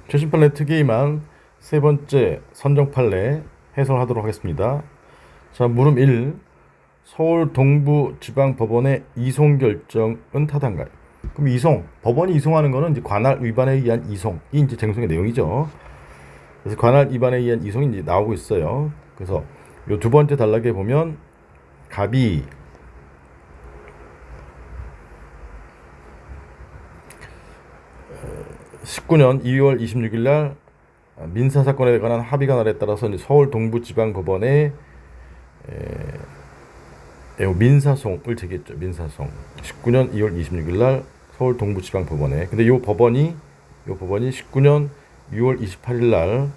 최신 판례 특이만 세 번째 선정 판례 해설하도록 하겠습니다. 자, 물음 1. 서울 동부지방법원의 이송 결정은 타당한가요? 그럼 법원이 이송하는 거는 이제 관할 위반에 의한 이송이 이제 쟁송의 내용이죠. 그래서 관할 위반에 의한 이송이 이제 나오고 있어요. 그래서 요 두 번째 단락에 보면 갑이 19년 2월 26일 날 민사사건에 관한 합의가 날에 따라서 이제 서울 동부지방법원에 민사송을 제기했죠. 민사송. 19년 2월 26일 날 서울 동부지방법원에. 근데 요 법원이 19년 6월 28일 날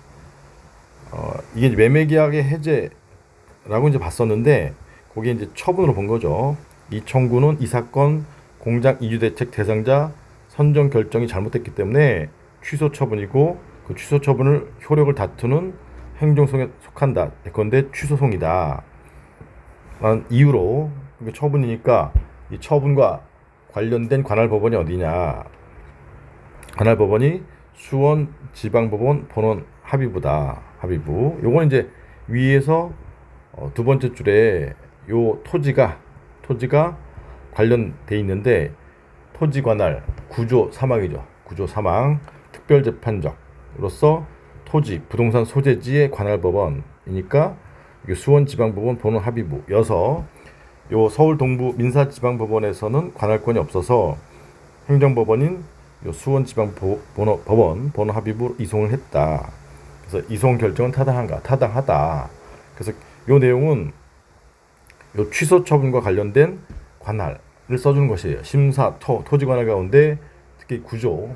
이게 이제 매매계약의 해제라고 이제 봤었는데 거기에 이제 처분으로 본 거죠. 이 청구는 이 사건 공장 이주대책 대상자 선정 결정이 잘못됐기 때문에 취소 처분이고 그 취소 처분을 효력을 다투는 행정소송에 속한다. 예컨대 취소송이다. 라는 이유로 처분이니까 이 처분과 관련된 관할 법원이 어디냐? 관할 법원이 수원지방법원 본원 합의부다. 합의부. 요건 이제 위에서 두 번째 줄에 요 토지가 관련돼 있는데 토지 관할 구조 사망이죠. 구조 사망 특별재판적으로서 토지 부동산 소재지의 관할 법원이니까 수원지방법원 본원 합의부여서 요 서울 동부 민사지방법원에서는 관할권이 없어서 행정법원인 요 수원지방법원 본원 합의부로 이송을 했다. 그래서 이송 결정은 타당한가? 타당하다. 그래서 요 내용은 요 취소 처분과 관련된 관할을 써주는 것이에요. 심사 토지 관할 가운데 특히 구조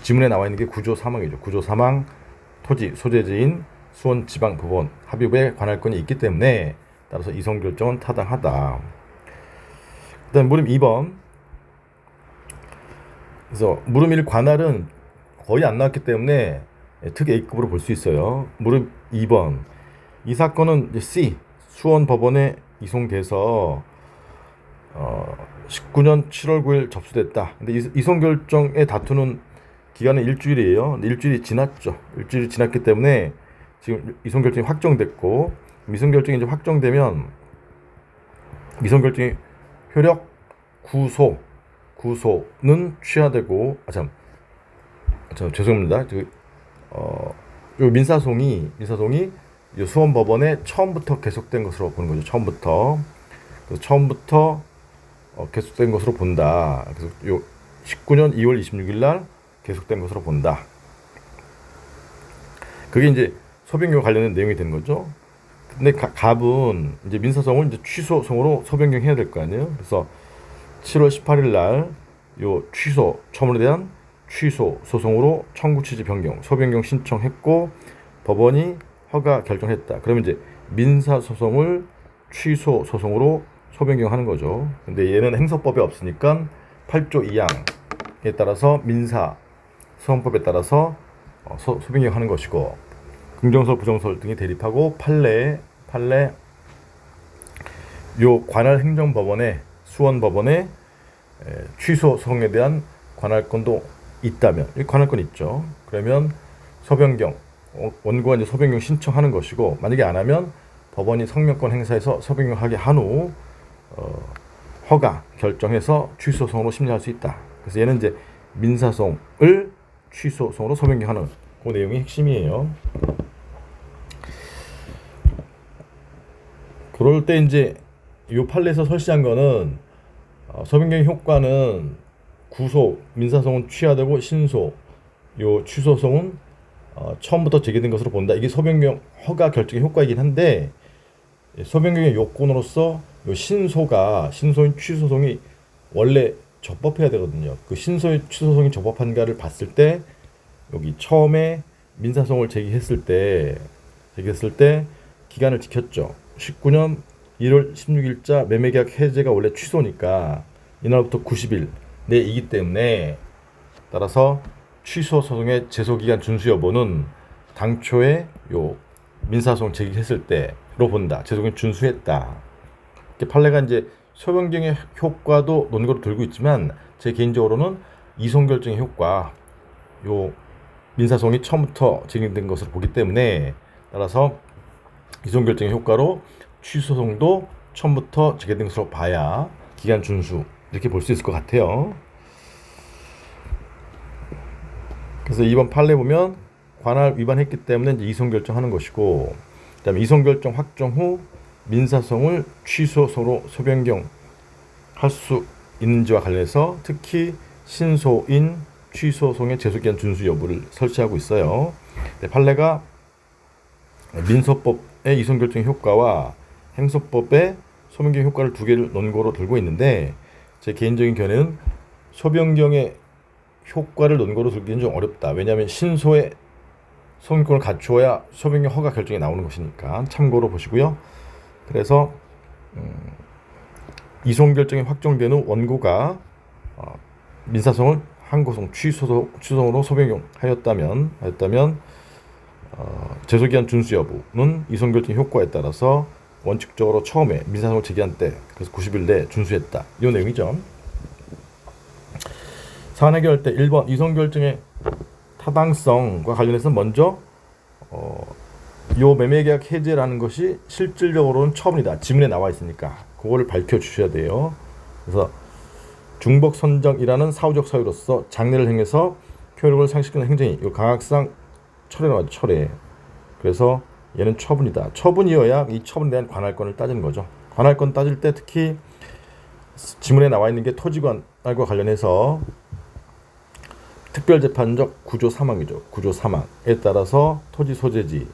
지문에 나와 있는 게 구조 사망이죠. 구조 사망 토지 소재지인 수원지방법원 합의부의 관할권이 있기 때문에 따라서 이송 결정은 타당하다. 그다음 물음 2번. 그래서 물음 1 관할은 거의 안 나왔기 때문에 특 A급으로 볼 수 있어요. 물음 2번. 이 사건은 C 수원법원에 이송돼서 19년 7월 9일 접수됐다. 근데 이송 결정에 다투는 기간은 일주일이에요. 일주일이 지났죠. 일주일이 지났기 때문에 지금 이송 결정이 확정됐고 이송 결정이 이제 확정되면 이송 결정이 효력 구소는 취하되고 죄송합니다. 요 민사송이 수원법원에 처음부터 계속된 것으로 보는 거죠. 처음부터 계속된 것으로 본다. 그래서 요 19년 2월 26일 날 계속된 것으로 본다. 그게 이제 소변경 관련된 내용이 되는 거죠. 근데 갑은 이제 민사송을 이제 취소송으로 소변경 해야 될 거 아니에요. 그래서 7월 18일 날 요 취소 처분에 대한 취소 소송으로 청구 취지 변경, 소변경 신청했고 법원이 허가 결정했다. 그러면 이제 민사 소송을 취소 소송으로 소변경하는 거죠. 근데 얘는 행서법에 없으니까 8조 2항에 따라서 민사 소송법에 따라서 소변경하는 것이고 긍정설, 부정설 등이 대립하고 판례 요 관할 행정법원에 수원법원에 취소 소송에 대한 관할권도 있다면 이 관할권 있죠. 그러면 소변경 원고가 이제 소변경 신청하는 것이고 만약에 안 하면 법원이 성명권 행사해서 소변경하게 한 후 허가 결정해서 취소 소송으로 심리할 수 있다. 그래서 얘는 이제 민사소송을 취소 소송으로 소변경하는 그 내용이 핵심이에요. 그럴 때 이제 이 판례에서 설시한 거는 소변경 효과는 구소 민사소송은 취하되고 신소 요 취소소송은 처음부터 제기된 것으로 본다. 이게 소변경 허가 결정의 효과이긴 한데 소변경의 요건으로서 요 신소인 취소소송이 원래 적법해야 되거든요. 그 신소인 취소소송이 적법한가를 봤을 때 여기 처음에 민사소송을 제기했을 때 기간을 지켰죠. 19년 1월 16일자 매매계약 해제가 원래 취소니까 이날부터 90일 내이기 때문에 따라서 취소 소송의 제소기간 준수 여부는 당초에 요 민사소송 제기했을 때로 본다. 제소기간 준수했다. 판례가 이제 소변경의 효과도 논거로 들고 있지만 제 개인적으로는 이송 결정의 효과 요 민사소송이 처음부터 제기된 것으로 보기 때문에, 따라서 이송결정의 효과로 취소소송도 처음부터 제기된 것으로 봐야 기간 준수 이렇게 볼 수 있을 것 같아요. 그래서 이번 판례 보면 관할 위반했기 때문에 이제 이송결정하는 것이고, 그다음에 이송결정 확정 후 민사소송을 취소소로 소변경 할 수 있는지와 관련해서 특히 신소인 취소소송의 제소기한 준수 여부를 설치하고 있어요. 판례가 민소법의 이송결정 효과와 행소법의 소변경 효과를 두 개를 논거로 들고 있는데, 제 개인적인 견해는 소변경의 효과를 논거로 들기는 좀 어렵다. 왜냐하면 신소의 소변권을 갖추어야 소변경 허가 결정이 나오는 것이니까 참고로 보시고요. 그래서 이송결정이 확정된 후 원고가 민사소송을 항고소송, 취소소송으로 소변경하였다면 제소기한 준수 여부는 이송결정 효과에 따라서 원칙적으로 처음에 민사소송을 제기한 때, 그래서 90일 내에 준수했다. 이 내용이죠. 사안 해결할 때 1번 이송결정의 타당성과 관련해서 먼저 요 매매계약 해제라는 것이 실질적으로는 처분이다. 지문에 나와 있으니까 그거를 밝혀주셔야 돼요. 그래서 중복선정이라는 사후적 사유로서 장래를 행해서 효력을 상실하는 행정이 이 강학상 철회 나와죠. 철회. 그래서 얘는 처분이다. 처분이어야 이 처분에 대한 관할권을 따지는 거죠. 관할권 따질 때 특히 지문에 나와 있는 게 토지관할과 관련해서 특별재판적 구조 사망이죠. 구조 사망에 따라서 토지 소재지인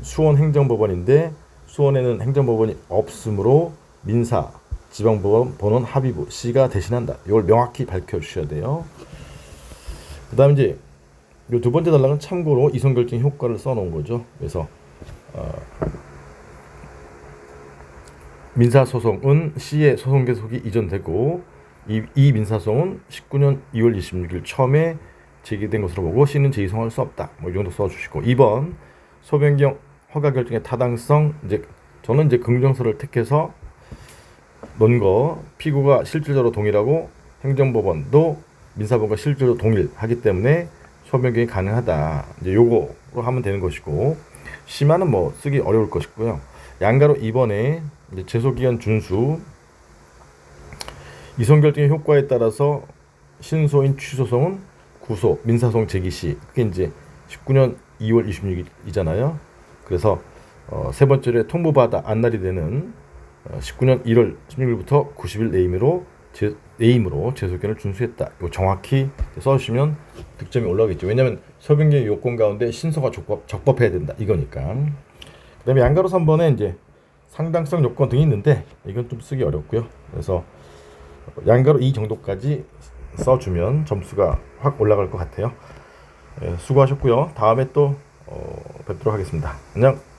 수원행정법원인데 수원에는 행정법원이 없으므로 민사 지방법원 본원 합의부 C가 대신한다. 이걸 명확히 밝혀주셔야 돼요. 그 다음에 이제 이 두 번째 단락은 참고로 이송결정 효과를 써놓은 거죠. 그래서 민사소송은 C의 소송 계속이 이전되고 이 민사소송은 19년 2월 26일 처음에 제기된 것으로 보고 C는 재이송할 수 없다. 뭐 이 정도 써주시고, 2번 소변경 허가 결정의 타당성, 저는 긍정서를 택해서 논 거, 피고가 실질적으로 동일하고 행정법원도 민사법원과 실질적으로 동일하기 때문에 소변경이 가능하다. 요거로 하면 되는 것이고, C만은 뭐 쓰기 어려울 것이고요. 양가로 2번에 제소기간 준수, 이송결정의 효과에 따라서 신소인 취소소송은 구소, 민사소송 제기 시, 그게 이제 19년 2월 26일이잖아요. 그래서 세 번째로 통보받아 안날이 되는 19년 1월 16일부터 90일 내임으로 제소기간을 준수했다. 이거 정확히 써주시면 득점이 올라오겠죠. 왜냐하면 소변경 요건 가운데 신소가 적법해야 된다. 이거니까. 그 다음에 양가로 3번에 이제 상당성 요건 등이 있는데 이건 좀 쓰기 어렵고요. 그래서 양가로 2 정도까지 써주면 점수가 확 올라갈 것 같아요. 수고하셨고요. 다음에 또 뵙도록 하겠습니다. 안녕.